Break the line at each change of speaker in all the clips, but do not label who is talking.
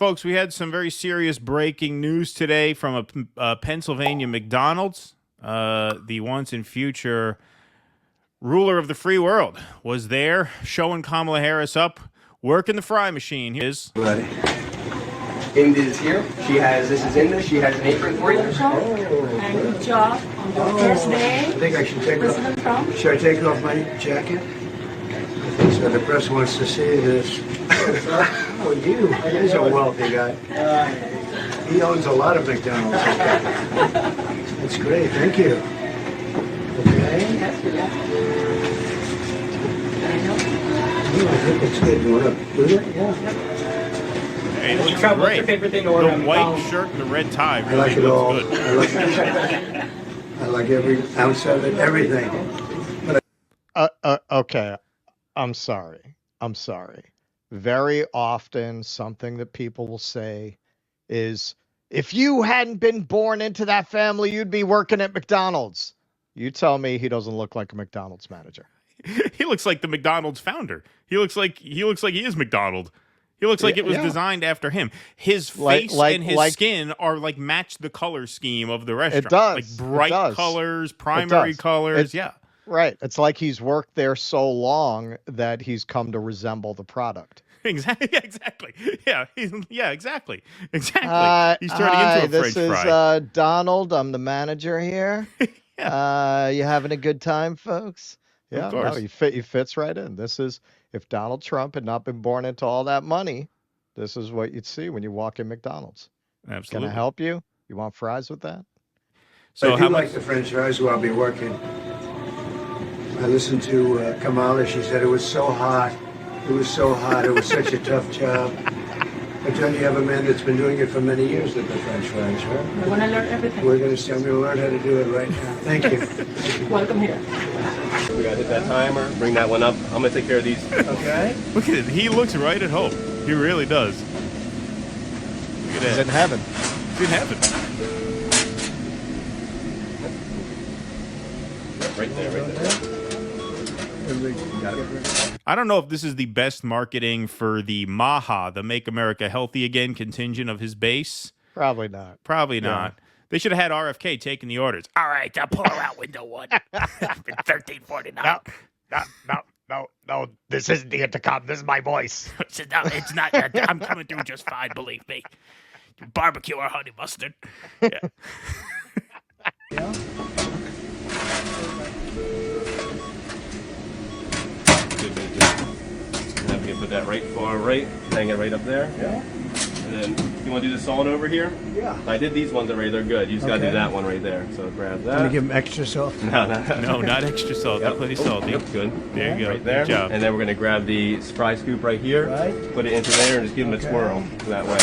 Folks, we had some very serious breaking news today from a Pennsylvania McDonald's. The once and future ruler of the free world was there showing Kamala Harris up, working the fry machine. Here's
Indy's here. This is Indy. She has an apron for you.
And good job on the first day.
I think I should take
President Trump.
Should I take off my jacket? I think so. The press wants to see this. Oh, he's a wealthy guy. He owns a lot of McDonald's. That's great. Thank you. Okay. I think it's good. You want to do it? Yeah.
Hey, it looks
What's
great.
your favorite thing to order
The
on
white
McDonald's?
shirt and the red tie
I
really
like it all.
looks good.
I like every ounce of it, everything.
Okay. I'm sorry. Very often, something that people will say is, if you hadn't been born into that family, you'd be working at McDonald's. You tell me he doesn't look like a McDonald's manager.
He looks like the McDonald's founder. He looks like he is McDonald. He looks like it was designed after him. His face and his skin are like match the color scheme of the restaurant.
It does.
Like bright colors, primary colors. Yeah.
Right. It's like he's worked there so long that he's come to resemble the product.
Exactly. Yeah. Exactly. He's turning into a French
This is
fry.
Donald. I'm the manager here. You having a good time, folks? Yeah,
of course.
No, he fits right in. This is, if Donald Trump had not been born into all that money, this is what you'd see when you walk in McDonald's.
Absolutely.
Can I help you? You want fries with that?
So I do like the French fries where I'll be working. I listened to Kamala. She said it was so hot. It was so hot. It was such a tough job. But then you have a man that's been doing it for many years with the French fries, right?
I want to learn everything.
I'm going to learn how to do it right now. Thank you.
Welcome here.
We gotta hit that timer. Bring that one up. I'm gonna take care of these.
Okay.
Look at it. He looks right at home. He really does. Look at
He's
that.
in heaven.
He's in heaven.
Right there. Got it.
I don't know if this is the best marketing for the MAHA, the Make America Healthy Again contingent of his base.
Probably not.
Probably not. They should have had RFK taking the orders. All right, I'll pull her out window one. $13.49.
No. This isn't the intercom. This is my voice.
No, it's not. I'm coming through just fine, believe me. Barbecue or honey mustard. Yeah.
Now we can put that far right, hang it right up there.
Yeah.
And then you want to do the salt over here?
Yeah.
I did these ones already. They're good. You just got to
Okay.
do that one right there. So grab that.
Let me give him extra salt.
No.
No, not extra salt. Not plenty salty.
Yep, good.
There you go.
Right there.
Good job.
And then we're going to grab the fry scoop right here.
Right.
Put it into there and just give them a twirl that way.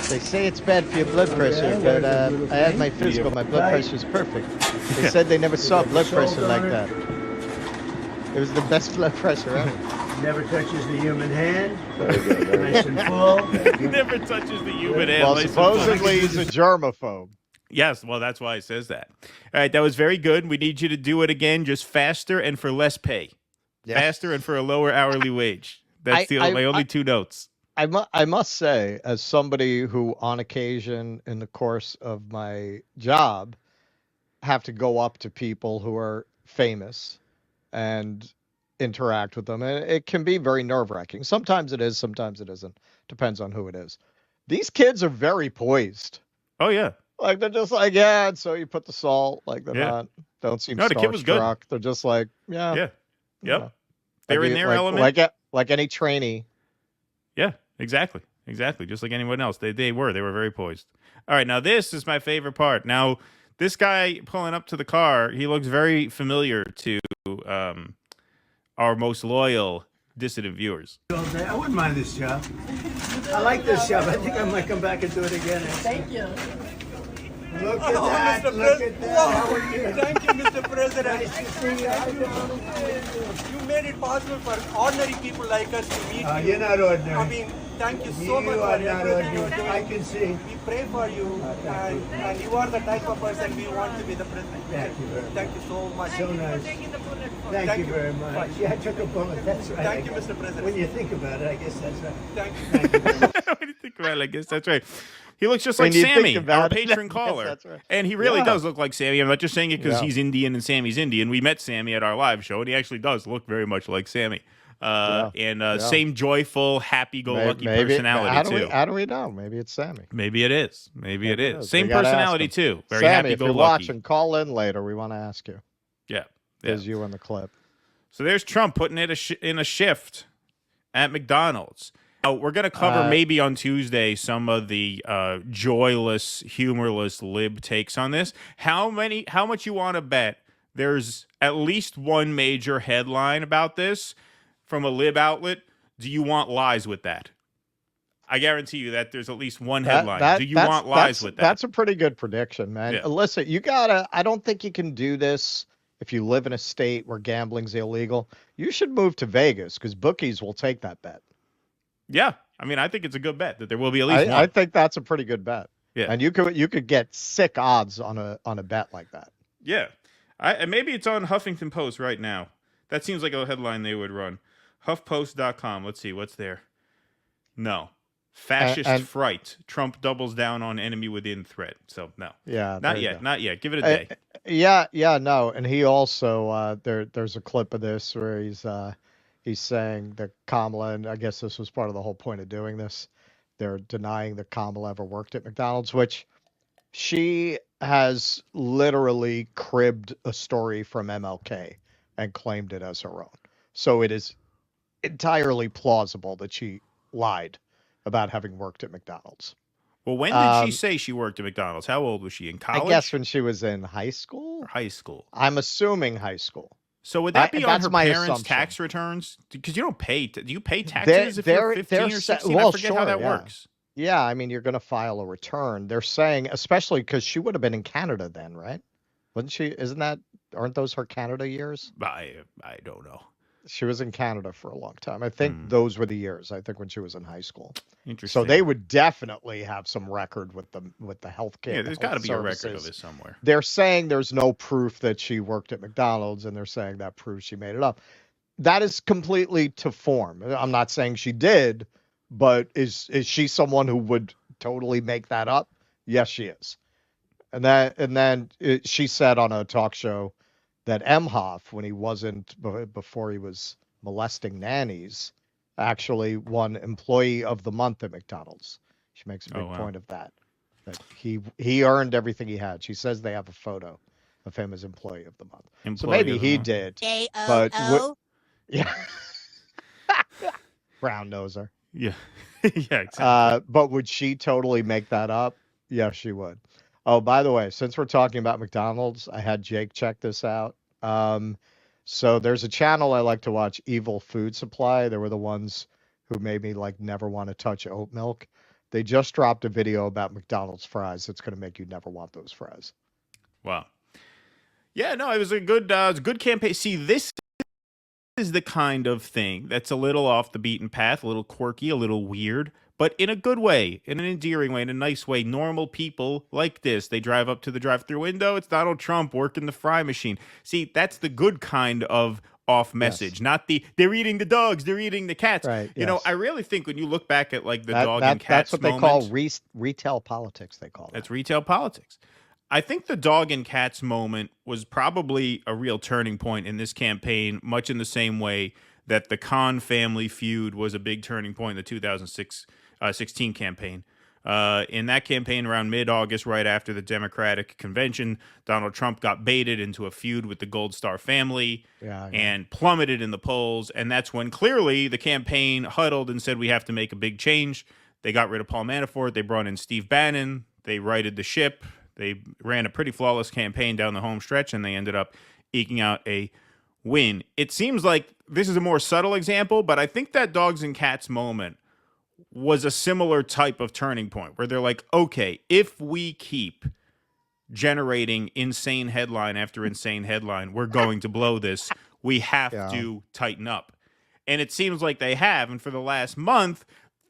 They say it's bad for your blood pressure, but I had my physical. My blood pressure is perfect. They said they never saw blood pressure like that. It was the best blood pressure ever.
Never touches the human hand. Nice and full.
Never touches the human hand.
Well,
nice and full.
supposedly he's a germaphobe.
Yes, well, that's why it says that. All right, that was very good. We need you to do it again, just faster and for less pay.
Yeah.
Faster and for a lower hourly wage. That's my only two notes.
I must say, as somebody who on occasion in the course of my job have to go up to people who are famous and interact with them, and it can be very nerve-wracking. Sometimes it is, sometimes it isn't. Depends on who it is. These kids are very poised.
Oh, yeah.
Like, they're just like, yeah, and so you put the salt, like they're
Yeah.
don't seem
No, the kid was good.
starstruck. They're just like, yeah.
Yeah.
you
Yep.
know.
They're in their element.
Like any trainee.
Yeah, exactly. Just like anyone else. They were very poised. All right, now this is my favorite part. Now, this guy pulling up to the car, he looks very familiar to our most loyal dissident viewers.
I wouldn't mind this job. I like this job. I think I might come back and do it again.
Thank you.
Look at that. Look at that. How are you?
Thank you, Mr. President.
Nice to see you. How you
You made it possible for ordinary people like us to meet you.
You're not ordinary.
I mean, thank you so much
You
for
are not
everything you're
ordinary.
doing.
I can see.
We pray for you, and you are the type of person we want to be the president.
Thank you very much.
Thank you so much.
So nice. Thank you very much. Yeah, I took a bullet. That's right.
Thank you, Mr. President.
When you think about it, I guess that's right.
Thank you.
Thank you very much.
When you right. I guess that's right. He looks just
When
like
you think
Sammy, our
about it,
patron
yes,
caller.
that's right.
And he really
Yeah.
does look like Sammy. I'm not just saying it because
Yeah.
he's Indian and Sammy's Indian. We met Sammy at our live show, and he actually does look very much like Sammy. Same joyful, happy-go-lucky personality, too.
How do we know? Maybe it's Sammy.
Maybe it is. Maybe it is. Same
We gotta ask
personality,
him.
too. Very
Sammy, if you're
happy-go-lucky.
watching, call in later. We want to ask you.
Yeah.
Is you in the clip.
So there's Trump putting it in a shift at McDonald's. Now, we're going to cover maybe on Tuesday some of the joyless, humorless lib takes on this. How much you want to bet there's at least one major headline about this from a lib outlet? Do you want lies with that? I guarantee you that there's at least one headline. Do you want lies with that?
That's a pretty good prediction, man.
Yeah.
Listen, I don't think you can do this if you live in a state where gambling's illegal. You should move to Vegas because bookies will take that bet.
Yeah. I mean, I think it's a good bet that there will be at least one.
I think that's a pretty good bet.
Yeah.
And you could get sick odds on a bet like that.
Yeah. And maybe it's on Huffington Post right now. That seems like a headline they would run. HuffPost.com. Let's see. What's there? No. Fascist fright. Trump doubles down on enemy within threat. So, no.
Yeah.
Not yet. Not yet. Give it a day.
No. And he also, there's a clip of this where he's saying that Kamala, and I guess this was part of the whole point of doing this, they're denying that Kamala ever worked at McDonald's, which she has literally cribbed a story from MLK and claimed it as her own. So it is entirely plausible that she lied about having worked at McDonald's.
Well, when did she say she worked at McDonald's? How old was she? In college?
I guess when she was in high school.
Or high school.
I'm assuming high school.
So would that be on
that's
her
my
parents'
assumption.
tax returns? Because you don't pay. Do you pay taxes if you're 15 or 16? I forget how that works.
Yeah, I mean, you're going to file a return. They're saying, especially because she would have been in Canada then, right? Wasn't she? Aren't those her Canada years?
I don't know.
She was in Canada for a long time. I think those were the years. I think when she was in high school.
Interesting.
So they would definitely have some record with the healthcare.
Yeah, there's got to be a record of it somewhere.
They're saying there's no proof that she worked at McDonald's, and they're saying that proves she made it up. That is completely to form. I'm not saying she did, but is she someone who would totally make that up? Yes, she is. And then she said on a talk show that Emhoff, when he wasn't, before he was molesting nannies, actually won Employee of the Month at McDonald's. She makes a big point of that he earned everything he had. She says they have a photo of him as Employee of the Month. So maybe he did. But yeah, brown noser.
Yeah, yeah, exactly.
But would she totally make that up? Yes, she would. Oh, by the way, since we're talking about McDonald's, I had Jake check this out. So there's a channel I like to watch, Evil Food Supply. They were the ones who made me never want to touch oat milk. They just dropped a video about McDonald's fries. It's going to make you never want those fries.
Wow. Yeah, no, it was a good campaign. See, this is the kind of thing that's a little off the beaten path, a little quirky, a little weird, but in a good way, in an endearing way, in a nice way. Normal people like this. They drive up to the drive-thru window. It's Donald Trump working the fry machine. See, that's the good kind of off message, not the they're eating the dogs, they're eating the cats.
Right,
you know, I really think when you look back at the dog and cats
that's what
moment,
they call retail politics. They call it.
That's retail politics. I think the dog and cats moment was probably a real turning point in this campaign, much in the same way that the Khan family feud was a big turning point in the 2016 campaign. In that campaign around mid-August, right after the Democratic convention, Donald Trump got baited into a feud with the Gold Star family and plummeted in the polls. And that's when clearly the campaign huddled and said, we have to make a big change. They got rid of Paul Manafort. They brought in Steve Bannon. They righted the ship. They ran a pretty flawless campaign down the home stretch, and they ended up eking out a win. It seems like this is a more subtle example, but I think that dogs and cats moment was a similar type of turning point where they're like, okay, if we keep generating insane headline after insane headline, we're going to blow this. We have to tighten up. And it seems like they have. And for the last month,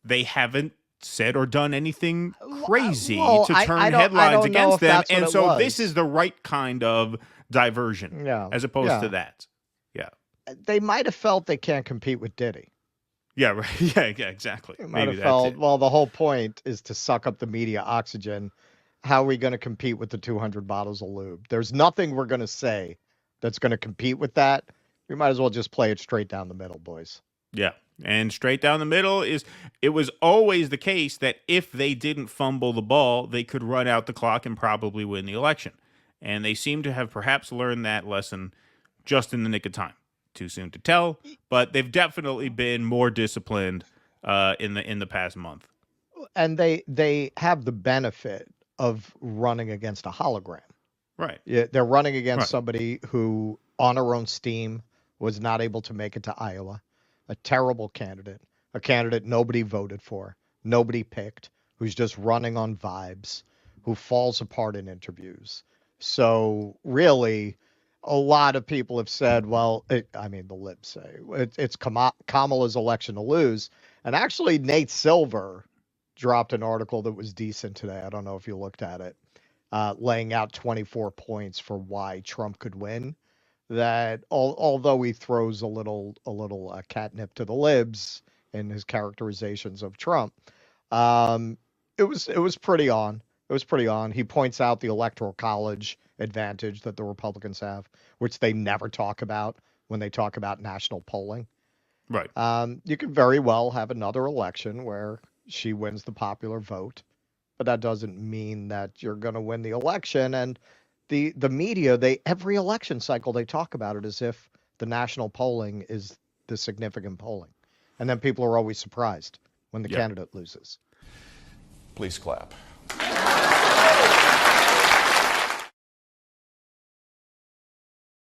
they haven't said or done anything crazy to turn headlines against them. And so this is the right kind of diversion as opposed to that. Yeah.
They might have felt they can't compete with Diddy.
Yeah, right. Yeah, exactly.
It might
Maybe
have
that's
felt,
it.
well, the whole point is to suck up the media oxygen. How are we going to compete with the 200 bottles of lube? There's nothing we're going to say that's going to compete with that. We might as well just play it straight down the middle, boys.
Yeah. And straight down the middle it was always the case that if they didn't fumble the ball, they could run out the clock and probably win the election. And they seem to have perhaps learned that lesson just in the nick of time. Too soon to tell, but they've definitely been more disciplined in the past month.
And they have the benefit of running against a hologram.
Right.
Yeah, they're running against
Right.
somebody who, on her own steam, was not able to make it to Iowa. A terrible candidate, a candidate nobody voted for, nobody picked, who's just running on vibes, who falls apart in interviews. So really, a lot of people have said, well, the libs say it's Kamala's election to lose. And actually, Nate Silver dropped an article that was decent today. I don't know if you looked at it, laying out 24 points for why Trump could win. That although he throws a little catnip to the libs in his characterizations of Trump, it was pretty on. It was pretty on. He points out the electoral college advantage that the Republicans have, which they never talk about when they talk about national polling.
Right.
You could very well have another election where she wins the popular vote, but that doesn't mean that you're going to win the election. And the media, every election cycle, they talk about it as if the national polling is the significant polling. And then people are always surprised when the candidate loses.
Please clap.